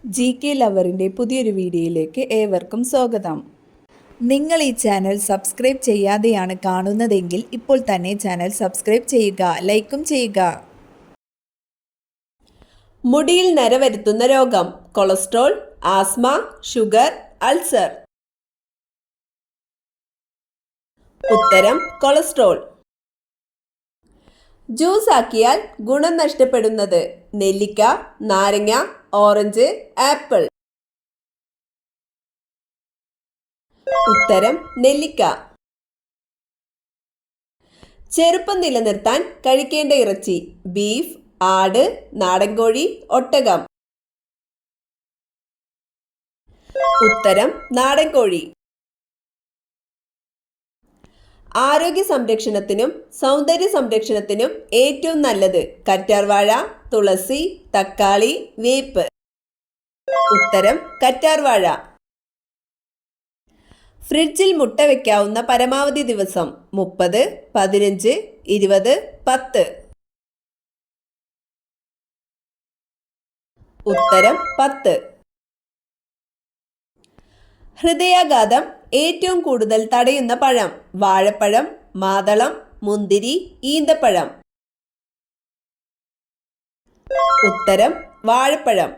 GK ലവറിൻ്റെ പുതിയൊരു വീഡിയോയിലേക്ക് ഏവർക്കും സ്വാഗതം. നിങ്ങൾ ഈ ചാനൽ സബ്സ്ക്രൈബ് ചെയ്യാതെയാണ് കാണുന്നതെങ്കിൽ ഇപ്പോൾ തന്നെ ചാനൽ സബ്സ്ക്രൈബ് ചെയ്യുക, ലൈക്കും ചെയ്യുക. മുടിയിൽ നര വരുത്തുന്ന രോഗം: കൊളസ്ട്രോൾ, ആസ്മ, ഷുഗർ, അൾസർ. ഉത്തരം കൊളസ്ട്രോൾ. ജ്യൂസ് ആക്കിയാൽ ഗുണം നഷ്ടപ്പെടുന്നത്: നെല്ലിക്ക, നാരങ്ങ, ഓറഞ്ച്, ആപ്പിൾ. ഉത്തരം നെല്ലിക്ക. ചെറുപ്പം നിലനിർത്താൻ കഴിക്കേണ്ട ഇറച്ചി: ബീഫ്, ആട്, നാടൻകോഴി, ഒട്ടകം. ഉത്തരം നാടൻകോഴി. ആരോഗ്യ സംരക്ഷണത്തിനും സൗന്ദര്യ സംരക്ഷണത്തിനും ഏറ്റവും നല്ലത്: കറ്റാർവാഴ, തുളസി, തക്കാളി, വേപ്പ്. ഉത്തരം കറ്റാർവാഴ. ഫ്രിഡ്ജിൽ മുട്ട വയ്ക്കാവുന്ന പരമാവധി ദിവസം: 30, 15, 20, 10. ഉത്തരം 10. ഹൃദയാഘാതം ഏറ്റവും കൂടുതൽ തടയുന്ന പഴം: വാഴപ്പഴം, മാതളം, മുന്തിരി, ഈന്തപ്പഴം. ഉത്തരം വാഴപ്പഴം.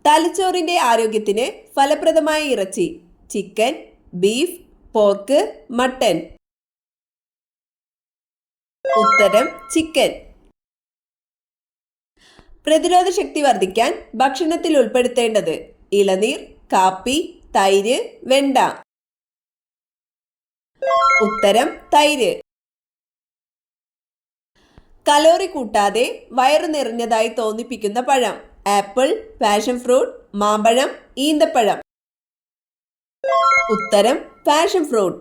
തലച്ചോറിന്റെ ആരോഗ്യത്തിന് ഫലപ്രദമായ ഇറച്ചി: ചിക്കൻ, ബീഫ്, പോർക്ക്, മട്ടൻ. ഉത്തരം ചിക്കൻ. പ്രതിരോധ ശക്തി വർദ്ധിക്കാൻ ഭക്ഷണത്തിൽ ഉൾപ്പെടുത്തേണ്ടത്: ഇളനീർ, കാപ്പി, തൈര്, വെണ്ട. ഉത്തരം തൈര്. കലോറി കൂട്ടാതെ വയറു നിറഞ്ഞതായി തോന്നിപ്പിക്കുന്ന പഴം: ആപ്പിൾ, പാഷൻ ഫ്രൂട്ട്, മാമ്പഴം, ഈന്തപ്പഴം. ഉത്തരം പാഷൻ ഫ്രൂട്ട്.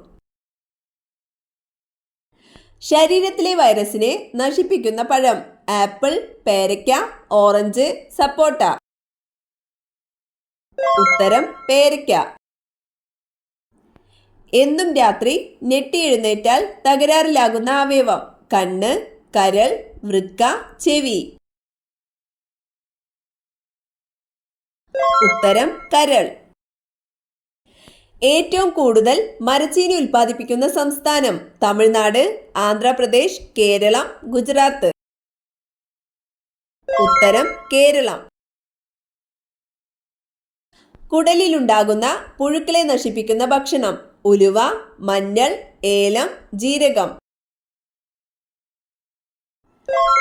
ശരീരത്തിലെ വൈറസിനെ നശിപ്പിക്കുന്ന പഴം: ആപ്പിൾ, പേരയ്ക്ക, ഓറഞ്ച്, സപ്പോട്ട. ഉത്തരം പേരയ്ക്ക. എന്നും രാത്രി ഞെട്ടി എഴുന്നേറ്റാൽ തകരാറിലാകുന്ന അവയവം: കണ്ണ്, കരൾ, വൃക്ക, ചെവി. ഉത്തരം കരൾ. ഏറ്റവും കൂടുതൽ മരച്ചീനി ഉൽപ്പാദിപ്പിക്കുന്ന സംസ്ഥാനം: തമിഴ്നാട്, ആന്ധ്രാപ്രദേശ്, കേരളം, ഗുജറാത്ത്. ഉത്തരം കേരളം. കുടലിലുണ്ടാകുന്ന പുഴുക്കളെ നശിപ്പിക്കുന്ന ഭക്ഷണം: ഉലുവ, മഞ്ഞൾ, ഏലം, ജീരകം.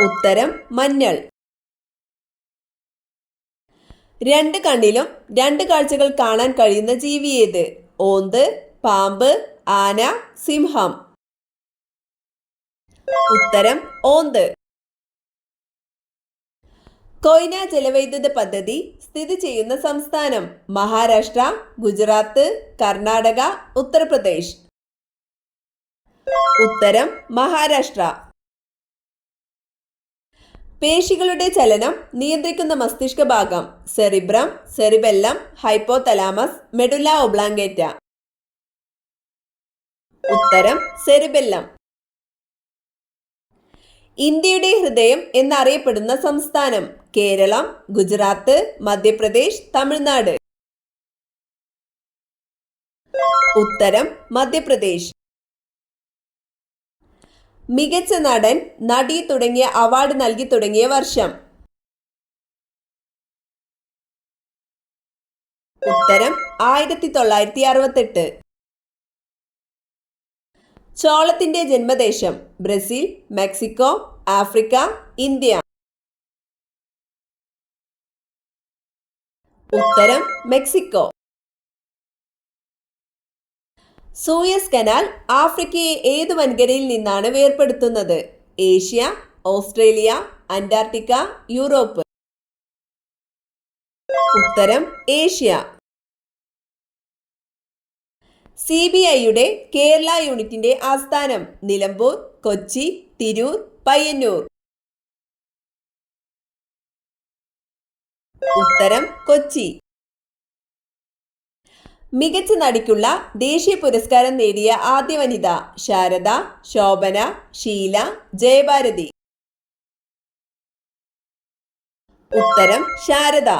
ഉത്തരം മഞ്ഞൾ. രണ്ട് കണ്ണിലും രണ്ട് കാഴ്ചകൾ കാണാൻ കഴിയുന്ന ജീവി ഏത്? ഓന്ത്, പാമ്പ്, ആന, സിംഹം. ഉത്തരം ഓന്ത്. കൊയ്ന ജലവൈദ്യുത പദ്ധതി സ്ഥിതി ചെയ്യുന്ന സംസ്ഥാനം: മഹാരാഷ്ട്ര, ഗുജറാത്ത്, കർണാടക, ഉത്തർപ്രദേശ്. ഉത്തരം മഹാരാഷ്ട്ര. പേശികളുടെ ചലനം നിയന്ത്രിക്കുന്ന മസ്തിഷ്ക ഭാഗം: cerebrum, cerebellum, hypothalamus, medulla oblongata. ഉത്തരം സെറിബെല്ലം. ഇന്ത്യയുടെ ഹൃദയം എന്നറിയപ്പെടുന്ന സംസ്ഥാനം: കേരളം, ഗുജറാത്ത്, മധ്യപ്രദേശ്, തമിഴ്നാട്. ഉത്തരം മധ്യപ്രദേശ്. മികച്ച നടൻ, നടി തുടങ്ങിയ അവാർഡ് നൽകി തുടങ്ങിയ വർഷം: ഉത്തരം 1968. ചോളത്തിന്റെ ജന്മദേശം: ബ്രസീൽ, മെക്സിക്കോ, ആഫ്രിക്ക, ഇന്ത്യ. ഉത്തരം മെക്സിക്കോ. സൂയസ് കനാൽ ആഫ്രിക്കയെ ഏതു വൻകരയിൽ നിന്നാണ് വേർപെടുത്തുന്നത്? Asia, Australia, Antarctica, Europe. ഉത്തരം ഏഷ്യ. CBIയുടെ കേരള യൂണിറ്റിന്റെ ആസ്ഥാനം: നിലമ്പൂർ, കൊച്ചി, തിരൂർ, പയ്യന്നൂർ. ഉത്തരം കൊച്ചി. മികച്ച നടിക്കുള്ള ദേശീയ പുരസ്കാരം നേടിയ ആദ്യ വനിത: ശാരദ, ശോഭന, ഷീല, ജയഭാരതി. ഉത്തരം ശാരദ.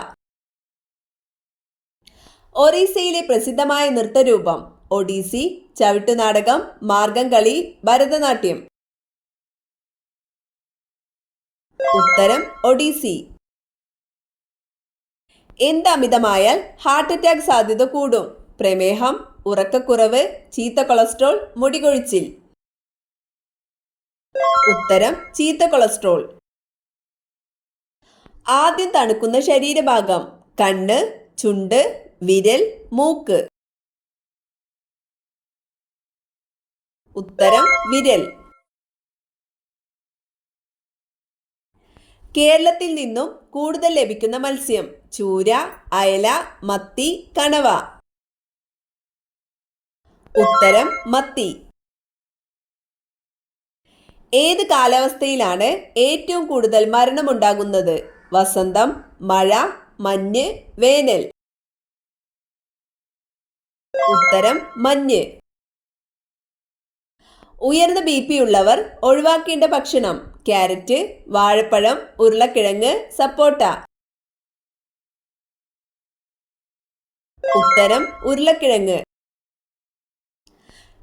ഒറീസയിലെ പ്രസിദ്ധമായ നൃത്തരൂപം? ഒഡീസി, ചവിട്ടുനാടകം, മാർഗംകളി, ഭരതനാട്യം. ഉത്തരം ഒഡീസി. എന്ത് അമിതമായാൽ ഹാർട്ട് അറ്റാക്ക് സാധ്യത കൂടും? പ്രമേഹം, ഉറക്കക്കുറവ്, ചീത്ത കൊളസ്ട്രോൾ, മുടികൊഴിച്ചിൽ. ഉത്തരം ചീത്ത കൊളസ്ട്രോൾ. ആദ്യം തണുക്കുന്ന ശരീരഭാഗം? കണ്ണ്, ചുണ്ട്, വിരൽ, മൂക്ക്. ഉത്തരം വിരൽ. കേരളത്തിൽ നിന്നും കൂടുതൽ ലഭിക്കുന്ന മത്സ്യം? ചൂര, അയല, മത്തി, കണവ. ഉത്തരം മത്തി. ഏത് കാലാവസ്ഥയിലാണ് ഏറ്റവും കൂടുതൽ മരണമുണ്ടാകുന്നത്? വസന്തം, മഴ, മഞ്ഞ്, വേനൽ. ഉത്തരം മഞ്ഞ്. ഉയർന്ന BP ഉള്ളവർ ഒഴിവാക്കേണ്ട ഭക്ഷണം? ക്യാരറ്റ്, വാഴപ്പഴം, ഉരുളക്കിഴങ്ങ്, സപ്പോട്ട. ഉത്തരം ഉരുളക്കിഴങ്ങ്.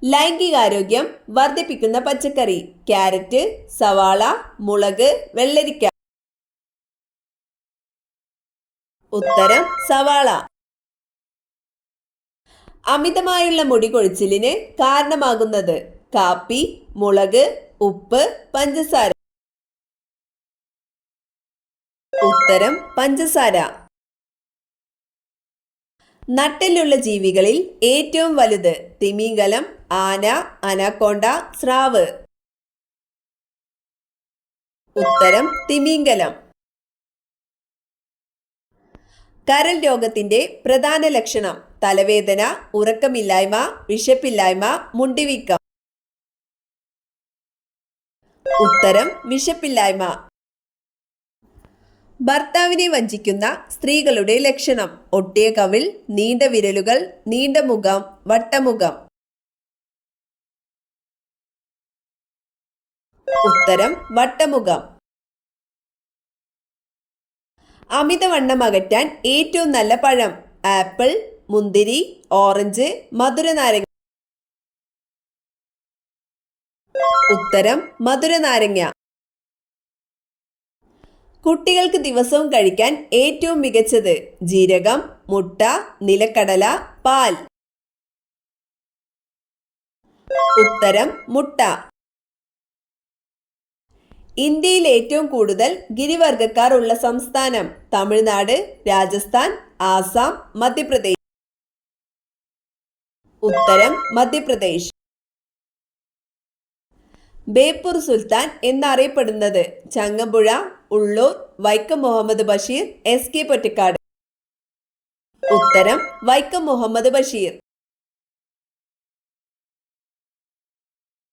ലൈംഗികാരോഗ്യം വർദ്ധിപ്പിക്കുന്ന പച്ചക്കറി? ക്യാരറ്റ്, സവാള, മുളക്, വെള്ളരിക്ക. ഉത്തരം സവാള. അമിതമായുള്ള മുടി കൊഴിച്ചിലിന് കാരണമാകുന്നത്? കാപ്പി, മുളക്, ഉപ്പ്, പഞ്ചസാര. ഉത്തരം പഞ്ചസാര. നട്ടെല്ലുള്ള ജീവികളിൽ ഏറ്റവും വലുത്? തിമിംഗലം, ആന, അനാക്കോണ്ട, സ്രാവ്. ഉത്തരം തിമിംഗലം. കരൾ രോഗത്തിന്റെ പ്രധാന ലക്ഷണം? തലവേദന, ഉറക്കമില്ലായ്മ, വിശപ്പില്ലായ്മ, മുണ്ടിവീക്കം. ഉത്തരം വിശപ്പില്ലായ്മ. ഭർത്താവിനെ വഞ്ചിക്കുന്ന സ്ത്രീകളുടെ ലക്ഷണം? ഒട്ടിയ കവിൾ, നീണ്ട വിരലുകൾ, നീണ്ട മുഖം, വട്ടമുഖം. ഉത്തരം വട്ടമുഖം. അമിതവണ്ണം അകറ്റാൻ ഏറ്റവും നല്ല പഴം? ആപ്പിൾ, മുന്തിരി, ഓറഞ്ച്, മധുരനാരങ്ങ. ഉത്തരം മധുരനാരങ്ങ. കുട്ടികൾക്ക് ദിവസവും കഴിക്കാൻ ഏറ്റവും മികച്ചത്? ജീരകം, മുട്ട, നിലക്കടല, പാൽ. ഉത്തരം മുട്ട. ഇന്ത്യയിൽ ഏറ്റവും കൂടുതൽ ഗിരിവർഗക്കാർ ഉള്ള സംസ്ഥാനം? തമിഴ്നാട്, രാജസ്ഥാൻ, ആസാം, മധ്യപ്രദേശ്. ഉത്തരം മധ്യപ്രദേശ്. ബേപ്പൂർ സുൽത്താൻ എന്നറിയപ്പെടുന്നത്? ചങ്ങമ്പുഴ, ഉള്ളൂർ, വൈക്കം മുഹമ്മദ് ബഷീർ, SK പൊറ്റക്കാട്. ഉത്തരം വൈക്കം മുഹമ്മദ് ബഷീർ.